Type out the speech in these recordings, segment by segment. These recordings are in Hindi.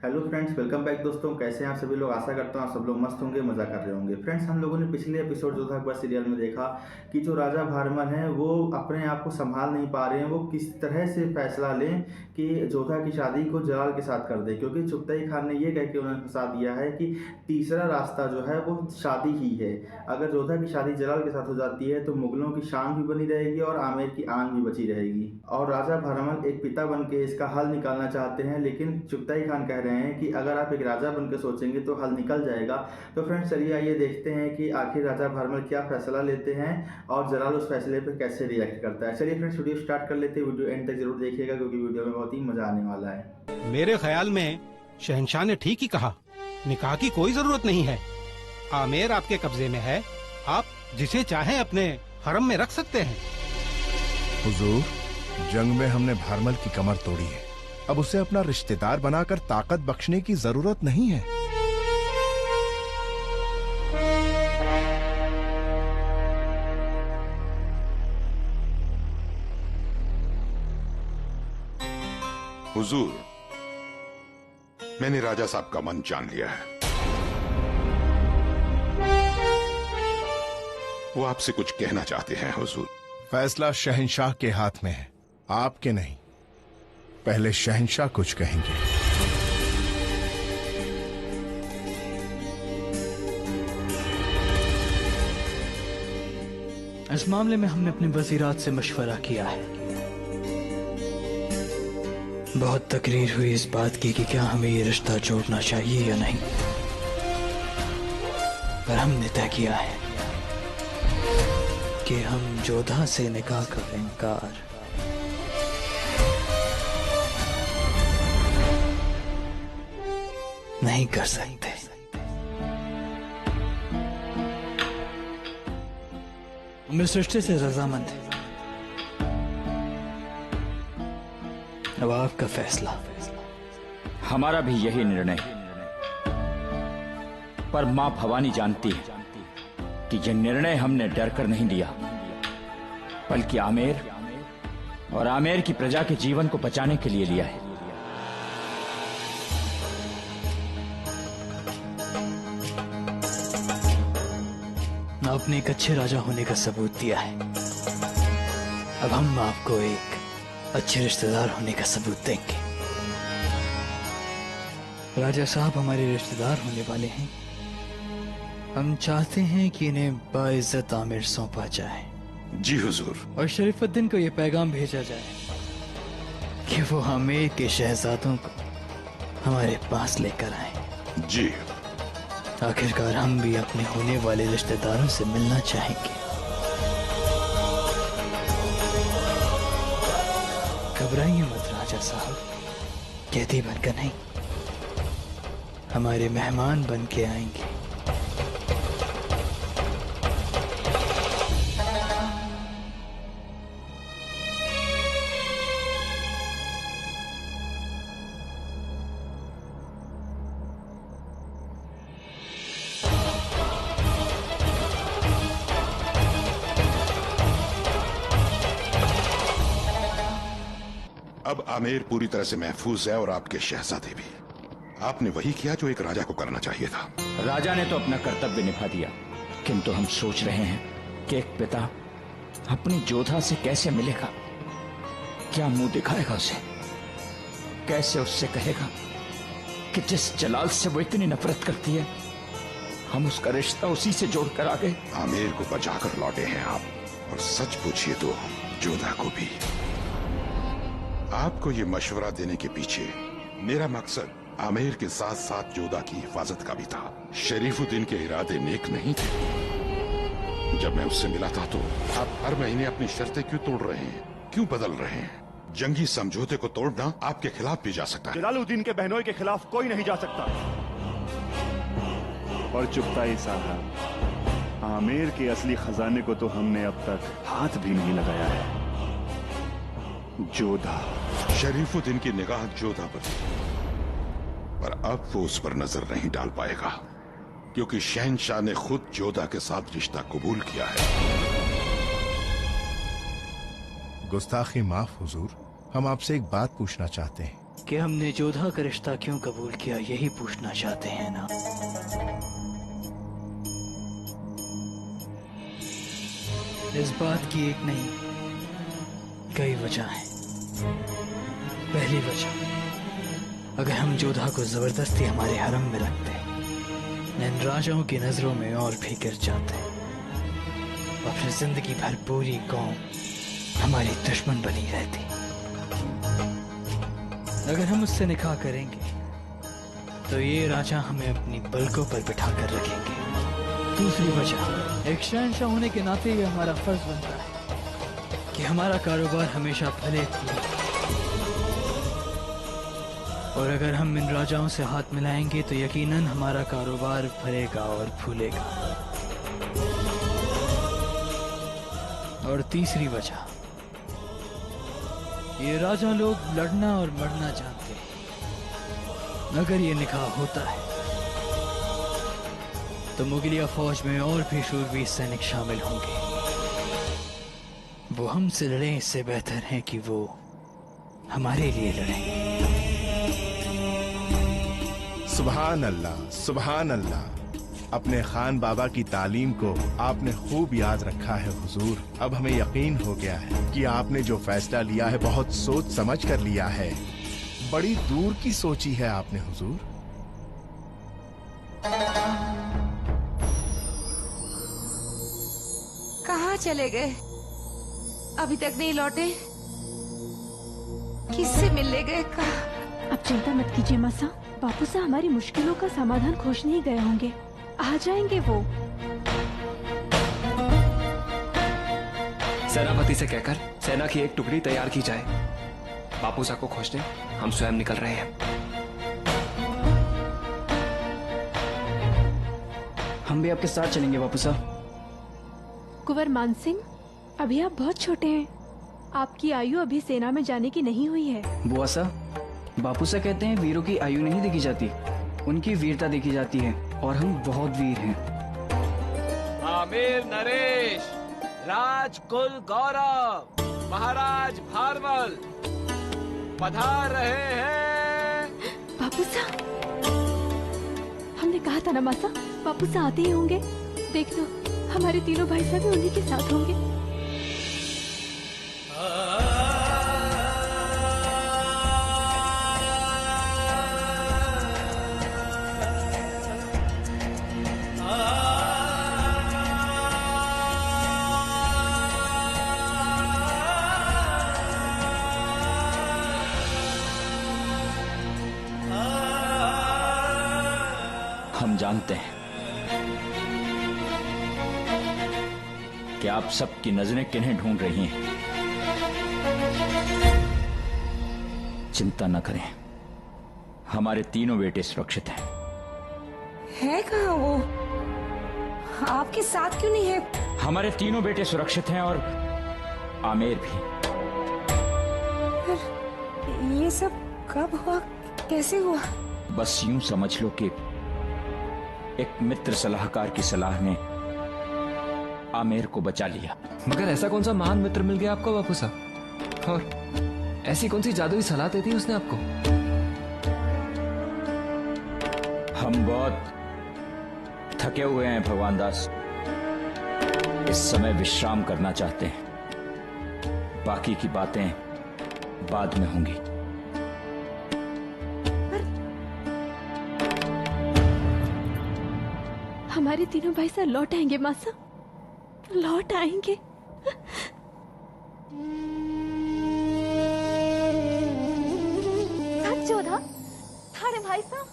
हेलो फ्रेंड्स, वेलकम बैक दोस्तों। कैसे हैं आप सभी लोग? आशा करता हूँ आप सब लोग मस्त होंगे, मज़ा कर रहे होंगे। फ्रेंड्स, हम लोगों ने पिछले एपिसोड जोधा अकबर सीरियल में देखा कि जो राजा भारमल हैं वो अपने आप को संभाल नहीं पा रहे हैं। वो किस तरह से फैसला लें कि जोधा की शादी को जलाल के साथ कर दें, क्योंकि चुगताई खान ने ये कह के उन्हें फंसा दिया है कि तीसरा रास्ता जो है वो शादी ही है। अगर जोधा की शादी जलाल के साथ हो जाती है तो मुगलों की शान भी बनी रहेगी और आमेर की आन भी बची रहेगी। और राजा भारमल एक पिता बन के इसका हल निकालना चाहते हैं, लेकिन चुगताई खान कह रहे हैं कि अगर आप एक राजा बनकर सोचेंगे तो हल निकल जाएगा। तो फ्रेंड्स, चलिए आइए देखते हैं कि आखिर राजा भारमल क्या फैसला लेते हैं और जलाल उस फैसले पर कैसे रिएक्ट करता है। चलिए फ्रेंड्स, वीडियो स्टार्ट कर लेते हैं। वीडियो एंड तक जरूर देखिएगा क्योंकि वीडियो में बहुत ही मजा आने वाला है। मेरे ख्याल में शहंशाह ने ठीक ही कहा, निकाह की कोई जरूरत नहीं है। आमेर आपके कब्जे में है, आप जिसे चाहें अपने हरम में रख सकते हैं। हुजूर, जंग में हमने भारमल की कमर तोड़ी है, अब उसे अपना रिश्तेदार बनाकर ताकत बख्शने की जरूरत नहीं है। हुजूर, मैंने राजा साहब का मन जान लिया है। वो आपसे कुछ कहना चाहते हैं हुजूर। फैसला शहंशाह के हाथ में है, आपके नहीं। पहले शहंशाह कुछ कहेंगे। इस मामले में हमने अपने वजीरात से मशवरा किया है। बहुत तकरीर हुई इस बात की कि क्या हमें ये रिश्ता जोड़ना चाहिए या नहीं, पर हमने तय किया है कि हम जोधा से निकाह का इनकार नहीं कर सकते। हम इस रिश्ते से रजामंद हैं। अब आपका फैसला। हमारा भी यही निर्णय, पर मां भवानी जानती है कि यह निर्णय हमने डर कर नहीं लिया, बल्कि आमेर और आमेर की प्रजा के जीवन को बचाने के लिए लिया है। आपने एक अच्छे राजा होने का सबूत दिया है, अब हम आपको एक अच्छे रिश्तेदार होने का सबूत देंगे। राजा साहब हमारे रिश्तेदार होने वाले हैं। हम चाहते हैं कि इन्हें बाइज्जत आमिर सौंपा जाए। जी हुजूर। और शरीफुद्दीन को यह पैगाम भेजा जाए कि वो आमेर के शहजादों को हमारे पास लेकर आए। जी। आखिरकार हम भी अपने होने वाले रिश्तेदारों से मिलना चाहेंगे। घबराइए मत राजा साहब, कैदी बनकर नहीं, हमारे मेहमान बन के आएंगे। अब आमेर पूरी तरह से महफूज है और आपके शहजादे भी। आपने वही किया जो एक राजा को करना चाहिए था। राजा ने तो अपना कर्तव्य निभा दिया, किंतु हम सोच रहे हैं कि एक पिता अपनी जोधा से कैसे मिलेगा, क्या मुंह दिखाएगा उसे, कैसे उससे कहेगा कि जिस जलाल से वो इतनी नफरत करती है हम उसका रिश्ता उसी से जोड़कर आ गए। आमेर को बचाकर लौटे हैं आप, और सच पूछिए तो जोधा को भी। आपको ये मशवरा देने के पीछे मेरा मकसद आमेर के साथ साथ जोधा की हिफाजत का भी था। शरीफुद्दीन के इरादे नेक नहीं थे। जब मैं उससे मिला था तो आप हर महीने अपनी शर्तें क्यों तोड़ रहे हैं, क्यों बदल रहे हैं? जंगी समझौते को तोड़ना आपके खिलाफ भी जा सकता है। जलालुद्दीन के बहनोई के खिलाफ कोई नहीं जा सकता। और चुगताई साहब, आमेर के असली खजाने को तो हमने अब तक हाथ भी नहीं लगाया है। जोधा। शरीफुद्दीन की निगाह जोधा पर थी, पर अब वो उस पर नजर नहीं डाल पाएगा, क्योंकि शहंशाह ने खुद जोधा के साथ रिश्ता कबूल किया है। गुस्ताखी माफ हुजूर, हम आपसे एक बात पूछना चाहते हैं। कि हमने जोधा का रिश्ता क्यों कबूल किया, यही पूछना चाहते हैं ना? इस बात की एक नहीं कई वजह हैं। पहली वजह, अगर हम जोधा को जबरदस्ती हमारे हरम में रखते, इन राजाओं की नजरों में और भी गिर जाते और फिर जिंदगी भर पूरी कौम हमारी दुश्मन बनी रहती। अगर हम उससे निकाह करेंगे तो ये राजा हमें अपनी पलकों पर बिठा कर रखेंगे। दूसरी वजह, एक शहंशाह होने के नाते ये हमारा फर्ज बनता है कि हमारा कारोबार हमेशा फले फूले, और अगर हम इन राजाओं से हाथ मिलाएंगे तो यकीनन हमारा कारोबार फलेगा और फूलेगा। और तीसरी वजह, ये राजा लोग लड़ना और मरना जानते हैं। अगर ये निकाह होता है तो मुगलिया फौज में और भी शूरवीर सैनिक शामिल होंगे। वो हमसे लड़ें, इससे बेहतर है कि वो हमारे लिए लड़ें। सुभान अल्लाह, सुभान अल्लाह। अपने खान बाबा की तालीम को आपने खूब याद रखा है हुजूर। अब हमें यकीन हो गया है कि आपने जो फैसला लिया है बहुत सोच समझ कर लिया है। बड़ी दूर की सोची है आपने हुजूर। कहाँ चले गए? अभी तक नहीं लौटे? किससे मिलने गए? कहाँ? अब चिंता मत कीजिए मासा, बापू साहब हमारी मुश्किलों का समाधान खोजने ही गए होंगे। आ जाएंगे वो। सेनापति से कहकर सेना की एक टुकड़ी तैयार की जाए। बापू साहब को खोजने हम स्वयं निकल रहे हैं। हम भी आपके साथ चलेंगे बापू साहब। कुंवर मान सिंह, अभी आप बहुत छोटे हैं। आपकी आयु अभी सेना में जाने की नहीं हुई है। बुआ साहब, बापू साहब कहते हैं वीरों की आयु नहीं देखी जाती, उनकी वीरता देखी जाती है, और हम बहुत वीर हैं। आमिर नरेश, राजकुल गौरव, महाराज भारमल पधार रहे हैं। बापू साहब, हमने कहा था ना मासा, बापू साहब आते ही होंगे। देख लो, हमारे तीनों भाई साहब भी उन्हीं के साथ होंगे। हम जानते हैं कि आप सबकी नजरें किन्हें ढूंढ रही हैं। चिंता न करें, हमारे तीनों बेटे सुरक्षित हैं। है कहाँ वो? आपके साथ क्यों नहीं है? हमारे तीनों बेटे सुरक्षित हैं और आमेर भी। ये सब कब हुआ? कैसे हुआ? बस यूं समझ लो कि एक मित्र सलाहकार की सलाह ने आमेर को बचा लिया। मगर ऐसा कौन सा महान मित्र मिल गया आपको बापू साहब? और ऐसी कौन सी जादुई सलाह दी थी उसने आपको? हम बहुत थके हुए हैं भगवान दास, इस समय विश्राम करना चाहते हैं। बाकी की बातें बाद में होंगी। हमारे तीनों भाई साहब लौट आएंगे मासा, लौट आएंगे। जोधा, थारे भाई साहब?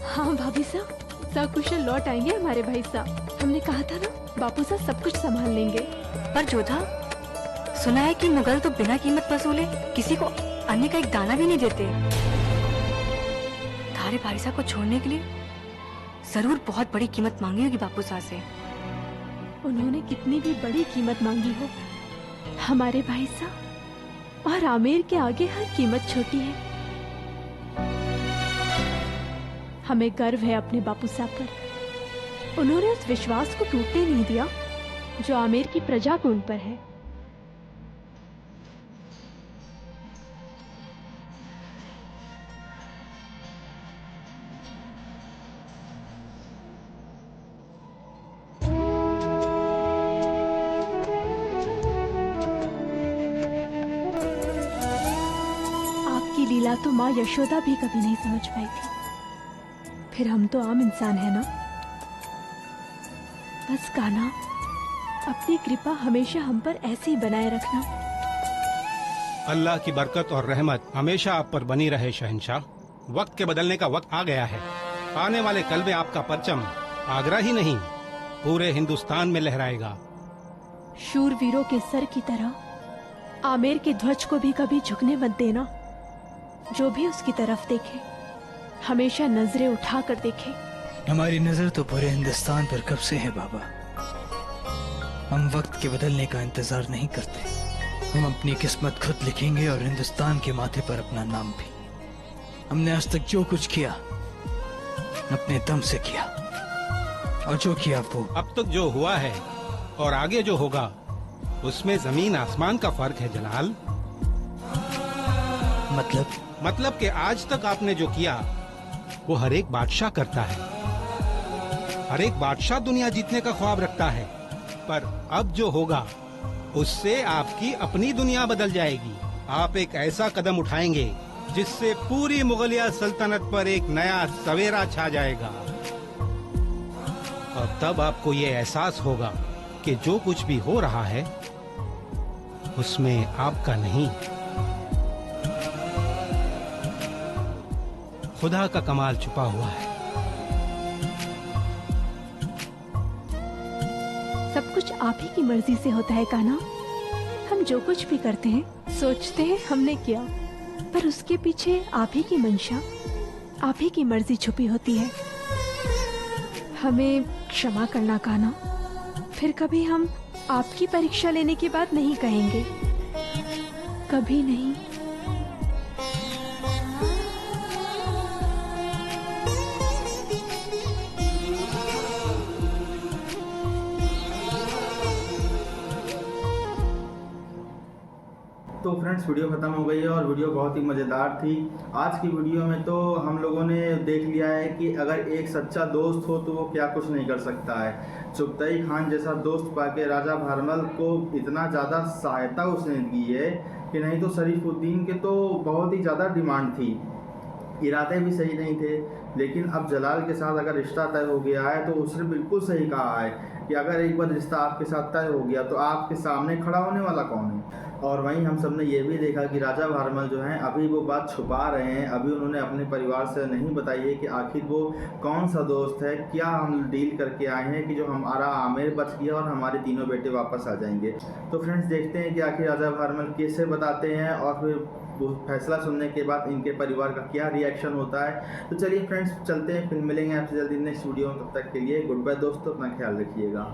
हाँ भाभी साहब, सकुशल लौट आएंगे हमारे भाई साहब। हमने कहा था ना, बापू साहब सब कुछ संभाल लेंगे। पर जोधा, सुना है कि मुगल तो बिना कीमत वसूले किसी को अन्य का एक दाना भी नहीं देते। थारे भाई साहब को छोड़ने के लिए जरूर बहुत बड़ी कीमत मांगी होगी बापू साहब से। उन्होंने कितनी भी बड़ी कीमत मांगी हो, हमारे भाई साहब और आमेर के आगे हर कीमत छोटी है। हमें गर्व है अपने बापू साहब पर। उन्होंने उस विश्वास को टूटने नहीं दिया जो आमेर की प्रजा को उन पर है। तो माँ यशोदा भी कभी नहीं समझ पाई थी। फिर हम तो आम इंसान है ना। बस कान्हा, अपनी कृपा हमेशा हम पर ऐसे ही बनाए रखना। अल्लाह की बरकत और रहमत हमेशा आप पर बनी रहे शहंशाह। वक्त के बदलने का वक्त आ गया है। आने वाले कल में आपका परचम आगरा ही नहीं पूरे हिंदुस्तान में लहराएगा। शूरवीरों के सर की तरह आमेर के ध्वज को भी कभी झुकने मत देना। जो भी उसकी तरफ देखे हमेशा नजरें उठा कर देखे। हमारी नजर तो पूरे हिंदुस्तान पर कब से है बाबा। हम वक्त के बदलने का इंतजार नहीं करते। हम अपनी किस्मत खुद लिखेंगे और हिंदुस्तान के माथे पर अपना नाम भी। हमने आज तक जो कुछ किया अपने दम से किया, और जो किया वो अब तक जो हुआ है और आगे जो होगा उसमें जमीन आसमान का फर्क है जलाल। मतलब कि आज तक आपने जो किया वो हर एक बादशाह करता है। हर एक बादशाह दुनिया जीतने का ख्वाब रखता है, पर अब जो होगा उससे आपकी अपनी दुनिया बदल जाएगी। आप एक ऐसा कदम उठाएंगे जिससे पूरी मुगलिया सल्तनत पर एक नया सवेरा छा जाएगा। और तब आपको ये एहसास होगा कि जो कुछ भी हो रहा है उसमें आपका नहीं, खुदा का कमाल छुपा हुआ है। सब कुछ आप ही की मर्जी से होता है कान्हा। हम जो कुछ भी करते हैं सोचते हैं हमने किया, पर उसके पीछे आप ही की मंशा, आप ही की मर्जी छुपी होती है। हमें क्षमा करना कान्हा। फिर कभी हम आपकी परीक्षा लेने की बात नहीं कहेंगे, कभी नहीं। तो फ्रेंड्स, वीडियो ख़त्म हो गई है और वीडियो बहुत ही मज़ेदार थी। आज की वीडियो में तो हम लोगों ने देख लिया है कि अगर एक सच्चा दोस्त हो तो वो क्या कुछ नहीं कर सकता है। चुगताई खान जैसा दोस्त पाके राजा भारमल को इतना ज़्यादा सहायता उसने दी है कि नहीं तो शरीफुद्दीन के तो बहुत ही ज़्यादा डिमांड थी। इरादे भी सही नहीं थे, लेकिन अब जलाल के साथ अगर रिश्ता तय हो गया है तो उसने बिल्कुल सही कहा है कि अगर एक बार रिश्ता आपके साथ तय हो गया तो आपके सामने खड़ा होने वाला कौन है। और वहीं हम सब ने ये भी देखा कि राजा भारमल जो हैं अभी वो बात छुपा रहे हैं। अभी उन्होंने अपने परिवार से नहीं बताई है कि आखिर वो कौन सा दोस्त है, क्या हम डील करके आए हैं कि जो हमारा आमेर बच गया और हमारे तीनों बेटे वापस आ जाएंगे। तो फ्रेंड्स, देखते हैं कि आखिर राजा भारमल कैसे बताते हैं और फिर वो फैसला सुनने के बाद इनके परिवार का क्या रिएक्शन होता है। तो चलिए फ्रेंड्स, चलते हैं, फिर मिलेंगे आपसे जल्दी नेक्स्ट वीडियो में। तब तक के लिए गुड बाय दोस्तों, अपना ख्याल रखिएगा।